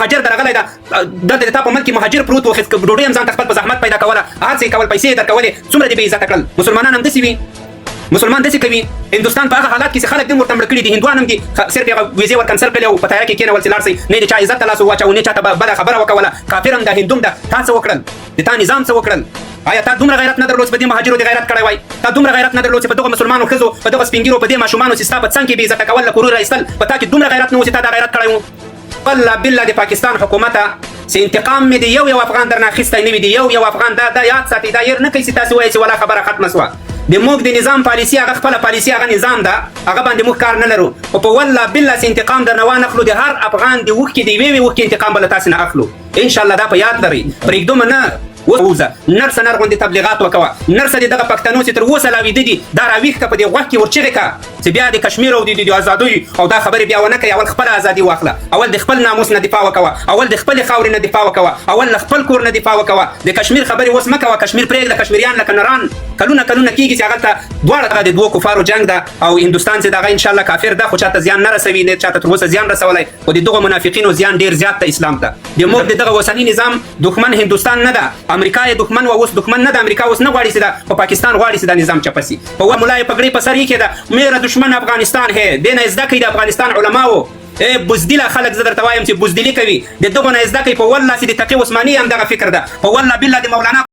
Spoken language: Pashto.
مهاجر درغلی ده دلته د تا په ملک کې مهاجر پروت و ډوډۍ هم ځان ته خپل په زحمت پیدا کوله هڅې یې کول پیسې یې درکولې څومره دې بې عزته کړل مسلمانان هم داسې وي مسلمان داسې کوي هندوستان په هغه حالات کې چې خلک دې ورته مړه کړي دي هندوان هم دي صرف یې ویزې ور کنسل کړلې او په تیاره کې کېنول چې لاړ شئ نه یې د چا عزت ته لاس وواچوه نه چاته بده خبره وکوله کافر هم ده هندو هم ده تا څه وکړل د تا نظام څه وکړل آیا تا دومره غیرت نه درلود چې په دې مهاجرو دې غیرت کړی وای تا دومره غیرت نه درلود چې په دغه مسلمانو ښځو په دغه سپین ږیرو په دې ماشومانو چې ستا په څنګ کې بې عزته کول له کورونو راایستل په تا کې دومره غیرت نه و چې تا دا غیرت کړی و والله بالله د پاکستان حکومت چې انتقام مې د یو افغان درنه اخیستی نه وي د یو افغان دا یاد ساتئ دا هېر نه کوي چې تاسې وایئ چې ولا خبره ختمه شوه د موږ د نظام پالیسي هغه خپله پالیسي هغه نظام ده هغه باندې موږ کار نه لرو خو په والله بالله چې انتقام درنه وانخلو د هر افغان د اوښکې د یوې اوښکې انتقام به له تاسې نه اخلو انشاءالله دا په یاد لرئ پرېږدو نه ووځه نرسه نر غوندې تبلیغات وکوه نرسه د دغه پښتنو چې تر اوسه لا ویده دي دا راویښ که په دې غوږ کې ورچغې که چې بیا د کشمیر او د ازادیو او دا خبرې بیا ونه کوي اول خپله ازادي واخله اول د خپل ناموس نه دفاع وکوه اول د خپلې خاورې نه دفاع وکوه اول له خپل کور نه دفاع وکوه د کشمیر خبرې اوس مه کوه کشمیر پرېږده کشمیریان لکه نران کلونه کېږي چې هغلته دواړه د دوو کفارو جنګ ده او هندوستان چې د هغه انشاءالله کافر ده خو چاته زیان نه رسوي نه چاته تر اوسه زیان رسولی خو د دغو منافقینو زیان ډېر زیات ده اسلام ته د موږ د دغه اوسني نظام دښمن هندوستان نه ده امریکا یې دښمن و اوس دښمن نه ده امریکا اوس نه غواړي چې دا په پاکستان غواړي چې دا نظام چپه سي په ملا یې پګړۍ په سر یې کېده میره دشمن افغانستان ہے دې نه زده کوي د افغانستان علماو بزدله خلک زه درته وایم چې بزدلي کوي د دغو نه زده کوي په والله چې د تقي عثماني هم دغه فکر ده په والله بالله د مولانا